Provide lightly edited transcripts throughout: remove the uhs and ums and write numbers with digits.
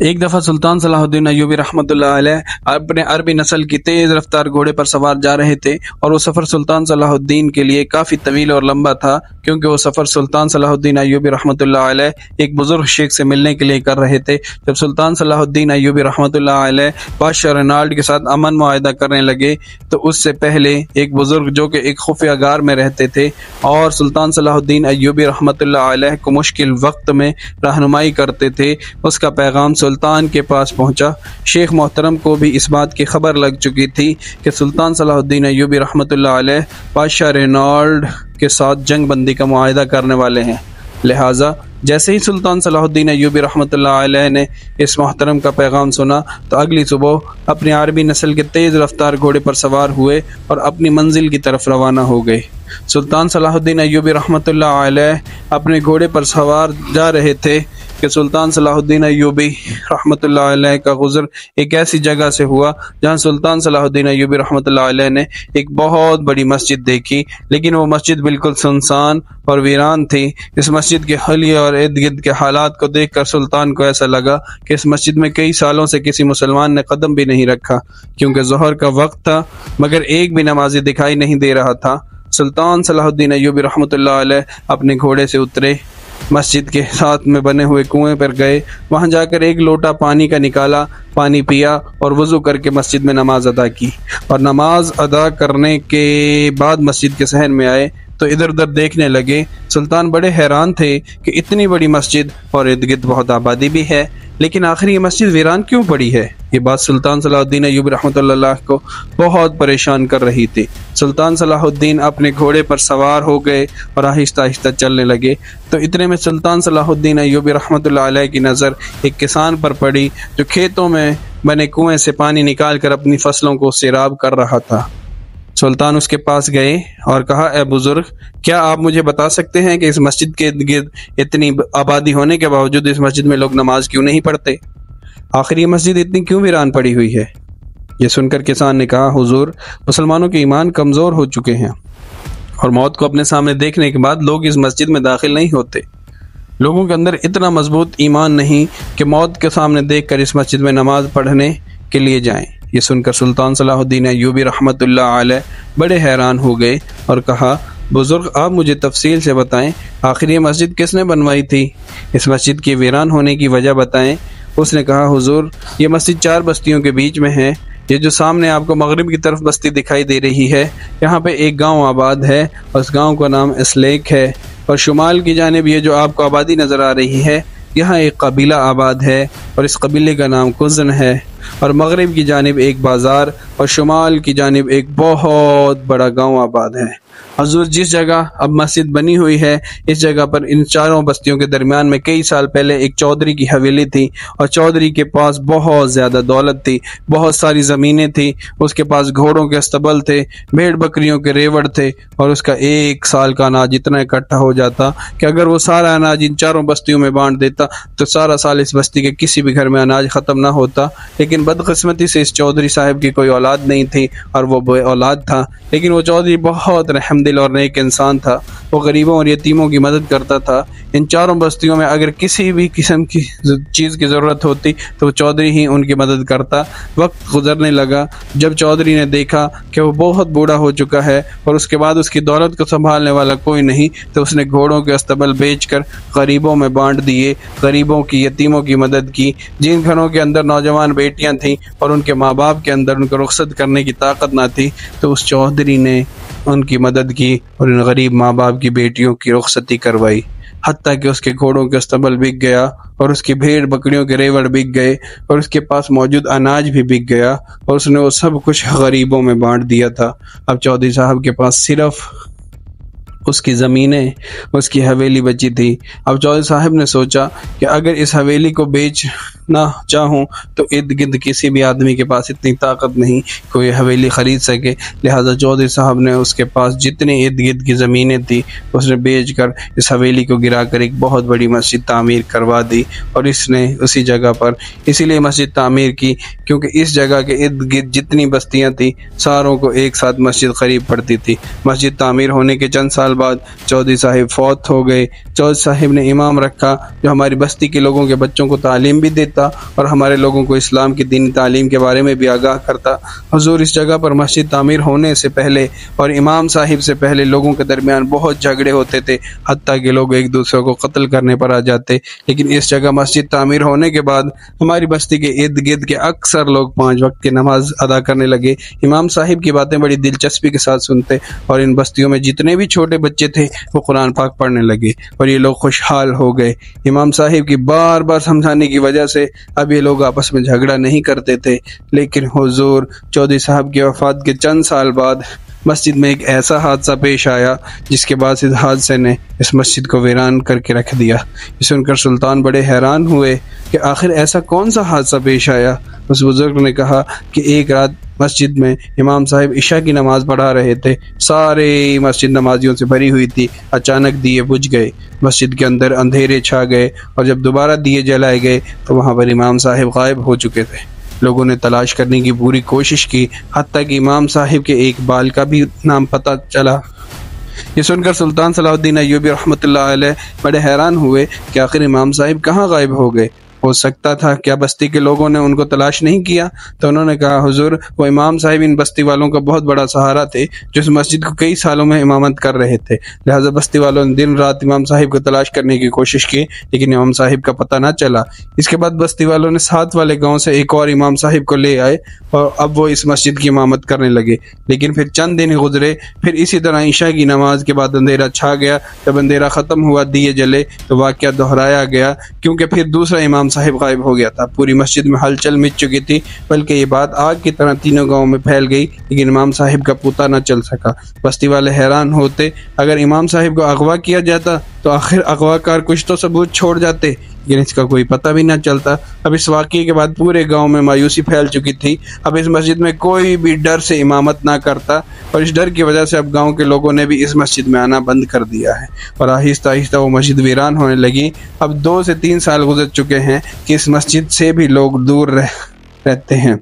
ایک دفعہ سلطان صلاح الدین ایوبی رحمۃ اللہ علیہ اپنے عربی نسل کی تیز رفتار گھوڑے پر سوار جا رہے تھے، اور وہ سفر سلطان صلاح الدین کے لیے کافی طویل اور لمبا تھا، کیونکہ وہ سفر سلطان صلاح الدین ایوبی رحمۃ اللہ علیہ ایک بزرگ شیخ سے ملنے کے لیے کر رہے تھے۔ جب سلطان صلاح الدین ایوبی رحمۃ اللہ علیہ بادشاہ رینالڈ کے ساتھ امن معاہدہ کرنے لگے تو اس سے پہلے ایک بزرگ جو کہ ایک خفیہ غار میں رہتے تھے اور سلطان صلاح الدین ایوبی رحمۃ اللہ علیہ کو مشکل وقت میں رہنمائی کرتے تھے، اس کا پیغام سلطان کے پاس پہنچا۔ شیخ محترم کو بھی اس بات کی خبر لگ چکی تھی کہ سلطان صلاح الدین ایوبی رحمۃ اللہ علیہ بادشاہ رینالڈ کے ساتھ جنگ بندی کا معاہدہ کرنے والے ہیں، لہٰذا جیسے ہی سلطان صلاح الدین ایوبی رحمۃ اللہ علیہ نے اس محترم کا پیغام سنا تو اگلی صبح اپنی عربی نسل کے تیز رفتار گھوڑے پر سوار ہوئے اور اپنی منزل کی طرف روانہ ہو گئے۔ سلطان صلاح الدین ایوبی رحمۃ اللہ علیہ اپنے گھوڑے پر سوار جا رہے تھے کہ سلطان صلاح الدین ایوبی رحمۃ اللہ علیہ کا گزر ایک ایسی جگہ سے ہوا جہاں سلطان صلاح الدین ایوبی رحمۃ اللہ علیہ نے ایک بہت بڑی مسجد دیکھی، لیکن وہ مسجد بالکل سنسان اور ویران تھی۔ اس مسجد کے حلیے اور ارد گرد کے حالات کو دیکھ کر سلطان کو ایسا لگا کہ اس مسجد میں کئی سالوں سے کسی مسلمان نے قدم بھی نہیں رکھا، کیونکہ ظہر کا وقت تھا مگر ایک بھی نمازی دکھائی نہیں دے رہا تھا۔ سلطان صلاح الدین ایوبی رحمۃ اللہ علیہ اپنے گھوڑے سے اترے، مسجد کے ساتھ میں بنے ہوئے کنویں پر گئے، وہاں جا کر ایک لوٹا پانی کا نکالا، پانی پیا اور وضو کر کے مسجد میں نماز ادا کی، اور نماز ادا کرنے کے بعد مسجد کے صحن میں آئے تو ادھر ادھر دیکھنے لگے۔ سلطان بڑے حیران تھے کہ اتنی بڑی مسجد اور ارد گرد بہت آبادی بھی ہے، لیکن آخر یہ مسجد ویران کیوں پڑی ہے؟ یہ بات سلطان صلاح الدین ایوبی رحمۃ اللہ کو بہت پریشان کر رہی تھی۔ سلطان صلاح الدین اپنے گھوڑے پر سوار ہو گئے اور آہستہ آہستہ چلنے لگے تو اتنے میں سلطان صلاح الدین ایوبی رحمۃ اللہ علیہ کی نظر ایک کسان پر پڑی جو کھیتوں میں بنے کنویں سے پانی نکال کر اپنی فصلوں کو سیراب کر رہا تھا۔ سلطان اس کے پاس گئے اور کہا، اے بزرگ، کیا آپ مجھے بتا سکتے ہیں کہ اس مسجد کے ارد گرد اتنی آبادی ہونے کے باوجود اس مسجد میں لوگ نماز کیوں نہیں پڑھتے؟ آخر یہ مسجد اتنی کیوں ویران پڑی ہوئی ہے؟ یہ سن کر کسان نے کہا، حضور، مسلمانوں کے ایمان کمزور ہو چکے ہیں اور موت کو اپنے سامنے دیکھنے کے بعد لوگ اس مسجد میں داخل نہیں ہوتے۔ لوگوں کے اندر اتنا مضبوط ایمان نہیں کہ موت کے سامنے دیکھ کر اس مسجد میں نماز پڑھنے کے لیے جائیں۔ یہ سن کر سلطان صلاح الدین ایوبی رحمۃ اللہ علیہ بڑے حیران ہو گئے اور کہا، بزرگ، آپ مجھے تفصیل سے بتائیں، آخر یہ مسجد کس نے بنوائی تھی؟ اس مسجد کے ویران ہونے کی وجہ بتائیں۔ اس نے کہا، حضور، یہ مسجد 4 بستیوں کے بیچ میں ہے۔ یہ جو سامنے آپ کو مغرب کی طرف بستی دکھائی دے رہی ہے، یہاں پہ ایک گاؤں آباد ہے اور اس گاؤں کا نام اسلیک ہے، اور شمال کی جانب یہ جو آپ کو آبادی نظر آ رہی ہے، یہاں ایک قبیلہ آباد ہے اور اس قبیلے کا نام کزن ہے، اور مغرب کی جانب ایک بازار اور شمال کی جانب ایک بہت بڑا گاؤں آباد ہے۔ حضور، جس جگہ اب مسجد بنی ہوئی ہے اس جگہ پر ان 4 بستیوں کے درمیان میں کئی سال پہلے ایک چودھری کی حویلی تھی، اور چودھری کے پاس بہت زیادہ دولت تھی، بہت ساری زمینیں تھی، اس کے پاس گھوڑوں کے استبل تھے، بھیڑ بکریوں کے ریوڑ تھے، اور اس کا 1 سال کا اناج اتنا اکٹھا ہو جاتا کہ اگر وہ سارا اناج ان 4 بستیوں میں بانٹ دیتا تو سارا سال اس بستی کے کسی بھی گھر میں اناج ختم نہ ہوتا۔ لیکن بدقسمتی سے اس چودھری صاحب کی کوئی اولاد نہیں تھی اور وہ بے اولاد تھا، لیکن وہ چودھری بہت رحم دل اور نیک انسان تھا۔ وہ غریبوں اور یتیموں کی مدد کرتا تھا۔ ان 4 بستیوں میں اگر کسی بھی قسم کی چیز کی ضرورت ہوتی تو وہ چودھری ہی ان کی مدد کرتا۔ وقت گزرنے لگا، جب چودھری نے دیکھا کہ وہ بہت بوڑھا ہو چکا ہے اور اس کے بعد اس کی دولت کو سنبھالنے والا کوئی نہیں، تو اس نے گھوڑوں کے استبل بیچ کر غریبوں میں بانٹ دیے، غریبوں کی، یتیموں کی مدد کی۔ جن گھروں کے اندر نوجوان بیٹیاں تھیں اور ان کے ماں باپ کے اندر ان کو رخصت کرنے کی طاقت نہ تھی تو اس چودھری نے ان کی مدد کی اور ان غریب ماں باپ کی بیٹیوں کی رخصتی کروائی، حتیٰ کہ اس کے گھوڑوں کے استبل بک گیا اور اس کی بھیڑ بکریوں کے ریوڑ بک گئے اور اس کے پاس موجود اناج بھی بک گیا، اور اس نے وہ سب کچھ غریبوں میں بانٹ دیا تھا۔ اب چودھری صاحب کے پاس صرف اس کی زمینیں، اس کی حویلی بچی تھی۔ اب چودھری صاحب نے سوچا کہ اگر اس حویلی کو بیچنا چاہوں تو ارد گرد کسی بھی آدمی کے پاس اتنی طاقت نہیں کہ یہ حویلی خرید سکے، لہٰذا چودھری صاحب نے اس کے پاس جتنی ارد گرد کی زمینیں تھی اس نے بیچ کر اس حویلی کو گرا کر ایک بہت بڑی مسجد تعمیر کروا دی، اور اس نے اسی جگہ پر اسی لیے مسجد تعمیر کی کیونکہ اس جگہ کے ارد گرد جتنی بستیاں تھیں ساروں کو ایک ساتھ مسجد قریب پڑتی تھی۔ مسجد تعمیر ہونے کے چند سال بعد چودھری صاحب فوت ہو گئے۔ چودھری صاحب نے امام رکھا جو ہماری بستی کے لوگوں کے بچوں کو تعلیم بھی دیتا اور ہمارے لوگوں کو اسلام کی دینی تعلیم کے بارے میں بھی آگاہ کرتا۔ حضور اس جگہ پر مسجد تعمیر ہونے سے پہلے اور امام صاحب سے پہلے لوگوں کے درمیان بہت جھگڑے ہوتے تھے، حتیٰ کہ لوگ ایک دوسرے کو قتل کرنے پر آ جاتے، لیکن اس جگہ مسجد تعمیر ہونے کے بعد ہماری بستی کے ارد گرد کے اکثر لوگ 5 وقت کی نماز ادا کرنے لگے۔ امام صاحب کی باتیں بڑی دلچسپی کے ساتھ سنتے اور ان بستیوں میں جتنے بھی چھوٹے بچے تھے وہ قرآن پاک پڑھنے لگے اور یہ لوگ خوشحال ہو گئے۔ امام صاحب کی بار بار سمجھانے کی وجہ سے اب یہ لوگ آپس میں جھگڑا نہیں کرتے تھے، لیکن حضور چودھری صاحب کی وفات کے چند سال بعد مسجد میں ایک ایسا حادثہ پیش آیا جس کے بعد اس حادثے نے اس مسجد کو ویران کر کے رکھ دیا۔ یہ سن کر سلطان بڑے حیران ہوئے کہ آخر ایسا کون سا حادثہ پیش آیا۔ اس بزرگ نے کہا کہ ایک رات مسجد میں امام صاحب عشاء کی نماز پڑھا رہے تھے، سارے مسجد نمازیوں سے بھری ہوئی تھی، اچانک دیے بجھ گئے، مسجد کے اندر اندھیرے چھا گئے اور جب دوبارہ دیے جلائے گئے تو وہاں پر امام صاحب غائب ہو چکے تھے۔ لوگوں نے تلاش کرنے کی پوری کوشش کی، حتیٰ کہ امام صاحب کے ایک بال کا بھی نام پتہ چلا۔ یہ سن کر سلطان صلاح الدین ایوبی رحمۃ اللہ علیہ بڑے حیران ہوئے کہ آخر امام صاحب کہاں غائب ہو گئے۔ ہو سکتا تھا کیا بستی کے لوگوں نے ان کو تلاش نہیں کیا؟ تو انہوں نے کہا حضور وہ امام صاحب ان بستی والوں کا بہت بڑا سہارا تھے جو اس مسجد کو کئی سالوں میں امامت کر رہے تھے، لہٰذا بستی والوں نے دن رات امام صاحب کو تلاش کرنے کی کوشش کی لیکن امام صاحب کا پتہ نہ چلا۔ اس کے بعد بستی والوں نے ساتھ والے گاؤں سے ایک اور امام صاحب کو لے آئے اور اب وہ اس مسجد کی امامت کرنے لگے، لیکن پھر چند دن گزرے، پھر اسی طرح عشاء کی نماز کے بعد اندھیرا چھا گیا۔ جب اندھیرا ختم ہوا دیے جلے تو واقعہ دہرایا گیا کیونکہ پھر دوسرا امام صاحب غائب ہو گیا تھا۔ پوری مسجد میں ہلچل مچ چکی تھی، بلکہ یہ بات آگ کی طرح تینوں گاؤں میں پھیل گئی، لیکن امام صاحب کا پتہ نہ چل سکا۔ بستی والے حیران ہوتے، اگر امام صاحب کو اغوا کیا جاتا تو آخر اغوا کار کچھ تو ثبوت چھوڑ جاتے، لیکن اس کا کوئی پتہ بھی نہ چلتا۔ اب اس واقعے کے بعد پورے گاؤں میں مایوسی پھیل چکی تھی۔ اب اس مسجد میں کوئی بھی ڈر سے امامت نہ کرتا اور اس ڈر کی وجہ سے اب گاؤں کے لوگوں نے بھی اس مسجد میں آنا بند کر دیا ہے اور آہستہ آہستہ وہ مسجد ویران ہونے لگی۔ اب 2 سے 3 سال گزر چکے ہیں کہ اس مسجد سے بھی لوگ دور رہتے ہیں۔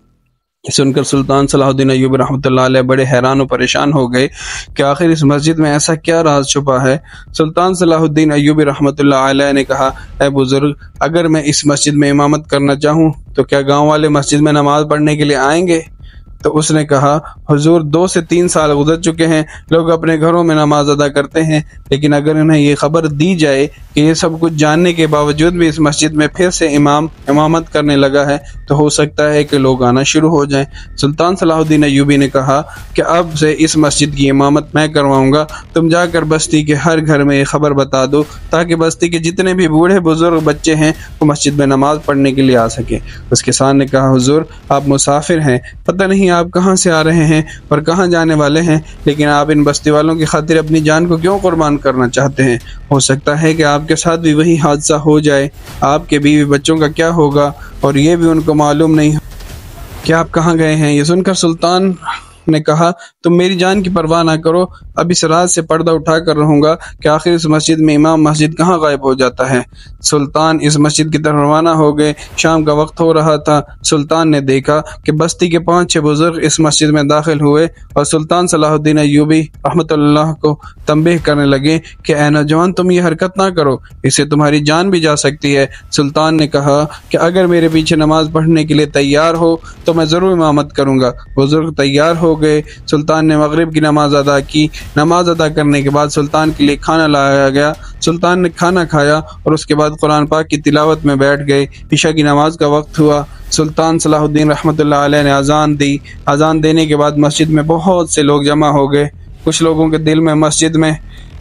سن کر سلطان صلاح الدین ایوبی رحمۃ اللہ علیہ بڑے حیران و پریشان ہو گئے کہ آخر اس مسجد میں ایسا کیا راز چھپا ہے۔ سلطان صلاح الدین ایوبی رحمۃ اللہ علیہ نے کہا اے بزرگ، اگر میں اس مسجد میں امامت کرنا چاہوں تو کیا گاؤں والے مسجد میں نماز پڑھنے کے لیے آئیں گے؟ تو اس نے کہا حضور 2 سے 3 سال گزر چکے ہیں، لوگ اپنے گھروں میں نماز ادا کرتے ہیں، لیکن اگر انہیں یہ خبر دی جائے کہ یہ سب کچھ جاننے کے باوجود بھی اس مسجد میں پھر سے امامت کرنے لگا ہے تو ہو سکتا ہے کہ لوگ آنا شروع ہو جائیں۔ سلطان صلاح الدین ایوبی نے کہا کہ اب سے اس مسجد کی امامت میں کرواؤں گا، تم جا کر بستی کے ہر گھر میں یہ خبر بتا دو تاکہ بستی کے جتنے بھی بوڑھے بزرگ بچے ہیں وہ مسجد میں نماز پڑھنے کے لیے آ سکیں۔ اس کسان نے کہا حضور آپ مسافر ہیں، پتہ نہیں آپ کہاں سے آ رہے ہیں اور کہاں جانے والے ہیں، لیکن آپ ان بستی والوں کی خاطر اپنی جان کو کیوں قربان کرنا چاہتے ہیں؟ ہو سکتا ہے کہ آپ کے ساتھ بھی وہی حادثہ ہو جائے، آپ کے بیوی بچوں کا کیا ہوگا اور یہ بھی ان کو معلوم نہیں کہ آپ کہاں گئے ہیں۔ یہ سن کر سلطان نے کہا تم میری جان کی پرواہ نہ کرو، اب اس رات سے پردہ اٹھا کر رہوں گا کہ آخر اس مسجد میں امام مسجد کہاں غائب ہو جاتا ہے۔ سلطان اس مسجد کی طرف روانہ ہو گئے۔ شام کا وقت ہو رہا تھا۔ سلطان نے دیکھا کہ بستی کے 5-6 بزرگ اس مسجد میں داخل ہوئے اور سلطان صلاح الدین ایوبی رحمۃ اللہ کو تنبیہ کرنے لگے کہ اے نوجوان تم یہ حرکت نہ کرو، اس سے تمہاری جان بھی جا سکتی ہے۔ سلطان نے کہا کہ اگر میرے پیچھے نماز پڑھنے کے لیے تیار ہو تو میں ضرور امامت کروں گا۔ بزرگ تیار ہو گئے۔ سلطان نے مغرب کی نماز ادا کی۔ نماز ادا کرنے کے بعد سلطان کے لیے کھانا لایا گیا۔ سلطان نے کھانا کھایا اور اس کے بعد قرآن پاک کی تلاوت میں بیٹھ گئے۔ عشاء کی نماز کا وقت ہوا۔ سلطان صلاح الدین رحمۃ اللہ علیہ نے اذان دی۔ اذان دینے کے بعد مسجد میں بہت سے لوگ جمع ہو گئے۔ کچھ لوگوں کے دل میں مسجد میں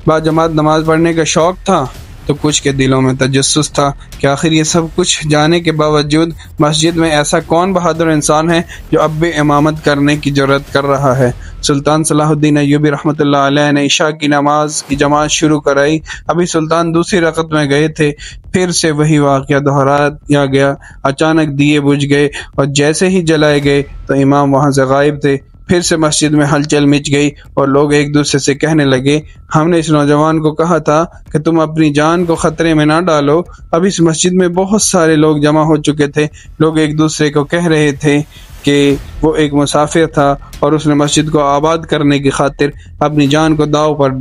باجماعت نماز پڑھنے کا شوق تھا تو کچھ کے دلوں میں تجسس تھا کہ آخر یہ سب کچھ جانے کے باوجود مسجد میں ایسا کون بہادر انسان ہے جو اب بھی امامت کرنے کی جرات کر رہا ہے۔ سلطان صلاح الدین ایوبی رحمۃ اللہ علیہ نے عشاء کی نماز کی جماعت شروع کرائی۔ ابھی سلطان دوسری رکعت میں گئے تھے، پھر سے وہی واقعہ دہرایا گیا۔ اچانک دیے بجھ گئے اور جیسے ہی جلائے گئے تو امام وہاں سے غائب تھے۔ پھر سے مسجد میں ہلچل مچ گئی اور لوگ ایک دوسرے سے کہنے لگے ہم نے اس نوجوان کو کہا تھا کہ تم اپنی جان کو خطرے میں نہ ڈالو۔ اب اس مسجد میں بہت سارے لوگ جمع ہو چکے تھے۔ لوگ ایک دوسرے کو کہہ رہے تھے کہ وہ ایک مسافر تھا اور اس نے مسجد کو آباد کرنے کی خاطر اپنی جان کو داؤ پر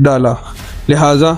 ڈالا۔ لہٰذا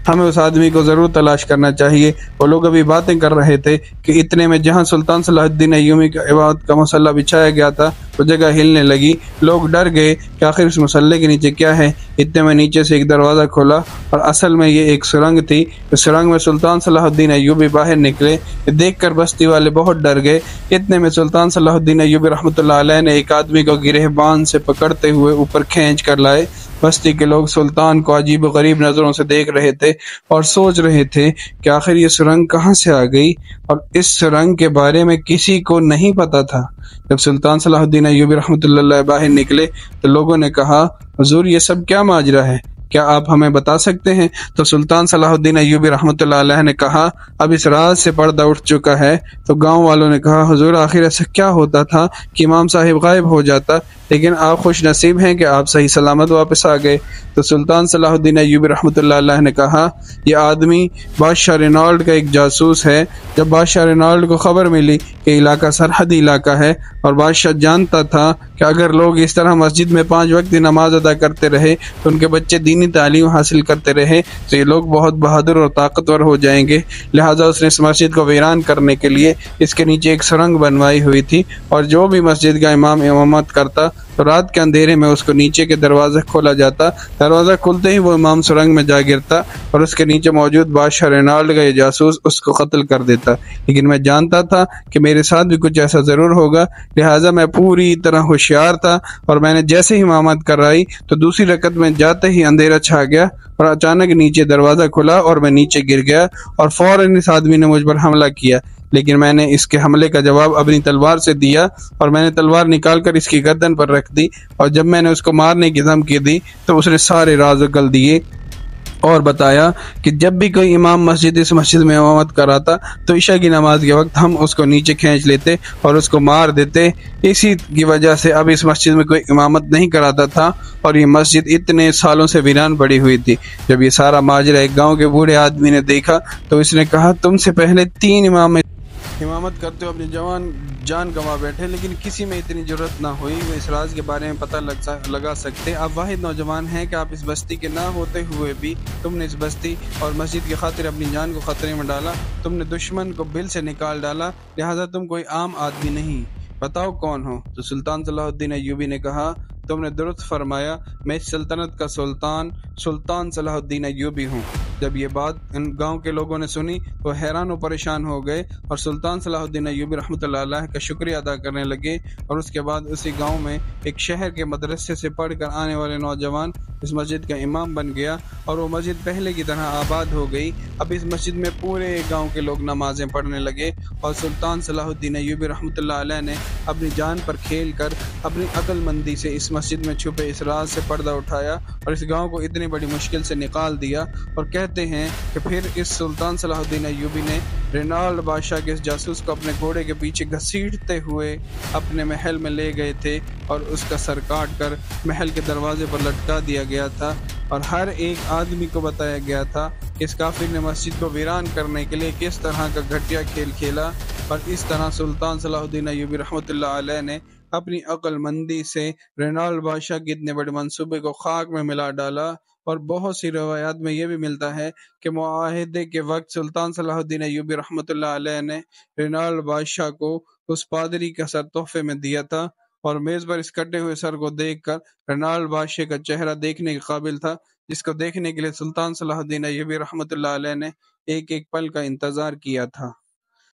ہمیں اس آدمی کو ضرور تلاش کرنا چاہیے۔ وہ لوگ ابھی باتیں کر رہے تھے کہ اتنے میں جہاں سلطان صلاح الدین ایوبی کا عبادت کا مسلح بچھایا گیا تھا وہ جگہ ہلنے لگی۔ لوگ ڈر گئے کہ آخر اس مسلح کے نیچے کیا ہے۔ اتنے میں نیچے سے ایک دروازہ کھولا اور اصل میں یہ ایک سرنگ تھی۔ اس سرنگ میں سلطان صلاح الدین ایوبی باہر نکلے۔ دیکھ کر بستی والے بہت ڈر گئے۔ اتنے میں سلطان صلاح الدین ایوبی رحمۃ اللہ علیہ نے ایک آدمی کو گریبان سے پکڑتے ہوئے اوپر کھینچ کر لائے۔ بستی کے لوگ سلطان کو عجیب و غریب نظروں سے دیکھ رہے تھے اور سوچ رہے تھے کہ آخر یہ سرنگ کہاں سے آ گئی، اور اس سرنگ کے بارے میں کسی کو نہیں پتا تھا۔ جب سلطان صلاح الدین ایوبی رحمۃ اللہ علیہ باہر نکلے تو لوگوں نے کہا، حضور یہ سب کیا ماجرا ہے، کیا آپ ہمیں بتا سکتے ہیں؟ تو سلطان صلاح الدین ایوبی رحمۃ اللہ علیہ نے کہا، اب اس راز سے پردہ اٹھ چکا ہے۔ تو گاؤں والوں نے کہا، حضور آخر ایسا کیا ہوتا تھا کہ امام صاحب غائب ہو جاتا، لیکن آپ خوش نصیب ہیں کہ آپ صحیح سلامت واپس آ گئے۔ تو سلطان صلاح الدین ایوبی رحمۃ اللہ علیہ نے کہا، یہ آدمی بادشاہ رینالڈ کا ایک جاسوس ہے۔ جب بادشاہ رینالڈ کو خبر ملی کہ علاقہ سرحدی علاقہ ہے اور بادشاہ جانتا تھا کہ اگر لوگ اس طرح مسجد میں 5 وقت نماز ادا کرتے رہے تو ان کے بچے دینی تعلیم حاصل کرتے رہے تو یہ لوگ بہت بہادر اور طاقتور ہو جائیں گے، لہٰذا اس نے اس مسجد کو ویران کرنے کے لیے اس کے نیچے ایک سرنگ بنوائی ہوئی تھی، اور جو بھی مسجد کا امام امامت کرتا تو رات کے اندھیرے میں اس کو نیچے کے دروازہ کھولا جاتا، دروازہ کھلتے ہی وہ امام سرنگ میں جا گرتا اور اس کے نیچے موجود بادشاہ رینالڈ کا یہ جاسوس اس کو قتل کر دیتا۔ لیکن میں جانتا تھا کہ میرے ساتھ بھی کچھ ایسا ضرور ہوگا، لہٰذا میں پوری طرح ہوشیار تھا، اور میں نے جیسے ہی امامت کرائی تو دوسری رکعت میں جاتے ہی اندھیرا چھا گیا اور اچانک نیچے دروازہ کھلا اور میں نیچے گر گیا اور فوراً اس آدمی نے مجھ پر حملہ کیا، لیکن میں نے اس کے حملے کا جواب اپنی تلوار سے دیا، اور میں نے تلوار نکال کر اس کی گردن پر رکھ دی، اور جب میں نے اس کو مارنے کی دھمکی دی تو اس نے سارے راز اگل دیے اور بتایا کہ جب بھی کوئی امام اس مسجد میں امامت کراتا تو عشاء کی نماز کے وقت ہم اس کو نیچے کھینچ لیتے اور اس کو مار دیتے۔ اسی کی وجہ سے اب اس مسجد میں کوئی امامت نہیں کراتا تھا اور یہ مسجد اتنے سالوں سے ویران پڑی ہوئی تھی۔ جب یہ سارا ماجرا ایک گاؤں کے بوڑھے آدمی نے دیکھا تو اس نے کہا، تم سے پہلے 3 امامت کرتے ہو اپنی جان گنوا بیٹھے، لیکن کسی میں اتنی ضرورت نہ ہوئی وہ اس راز کے بارے میں پتہ لگا سکتے۔ آپ واحد نوجوان ہیں کہ آپ اس بستی کے نہ ہوتے ہوئے بھی تم نے اس بستی اور مسجد کی خاطر اپنی جان کو خطرے میں ڈالا، تم نے دشمن کو بل سے نکال ڈالا، لہٰذا تم کوئی عام آدمی نہیں، بتاؤ کون ہو؟ تو سلطان صلاح الدین ایوبی نے کہا، تم نے درست فرمایا، میں اس سلطنت کا سلطان صلاح الدین ایوبی ہوں۔ جب یہ بات ان گاؤں کے لوگوں نے سنی تو حیران و پریشان ہو گئے اور سلطان صلاح الدین ایوبی رحمۃ اللہ علیہ کا شکریہ ادا کرنے لگے، اور اس کے بعد اسی گاؤں میں ایک شہر کے مدرسے سے پڑھ کر آنے والے نوجوان اس مسجد کا امام بن گیا، اور وہ مسجد پہلے کی طرح آباد ہو گئی۔ اب اس مسجد میں پورے گاؤں کے لوگ نمازیں پڑھنے لگے، اور سلطان صلاح الدین ایوبی رحمۃ اللہ علیہ نے اپنی جان پر کھیل کر اپنی عقل مندی سے اس مسجد میں چھپے اس راز سے پردہ اٹھایا اور اس گاؤں کو اتنی بڑی مشکل سے نکال دیا۔ اور کہتے ہیں کہ پھر اس سلطان صلاح الدین ایوبی نے رینالڈ بادشاہ کے اس جاسوس کو اپنے گھوڑے کے پیچھے گھسیٹتے ہوئے اپنے محل میں لے گئے تھے، اور اس کا سر کاٹ کر محل کے دروازے پر لٹکا دیا گیا تھا، اور ہر ایک آدمی کو بتایا گیا تھا کہ اس کافر نے مسجد کو ویران کرنے کے لیے کس طرح کا گھٹیا کھیل کھیلا۔ اور اس طرح سلطان صلاح الدین ایوبی رحمۃ اللہ علیہ نے اپنی عقل مندی سے رینالڈ بادشاہ کے اتنے بڑے منصوبے کو خاک میں ملا ڈالا۔ اور بہت سی روایات میں یہ بھی ملتا ہے کہ معاہدے کے وقت سلطان صلاح الدین ایوبی رحمۃ اللہ علیہ نے رینالڈ بادشاہ کو اس پادری کا سر تحفے میں دیا تھا، اور میز پر اس کٹے ہوئے سر کو دیکھ کر رینالڈ بادشاہ کا چہرہ دیکھنے کے قابل تھا، جس کو دیکھنے کے لیے سلطان صلاح الدین ایوبی رحمۃ اللہ علیہ نے ایک ایک پل کا انتظار کیا تھا۔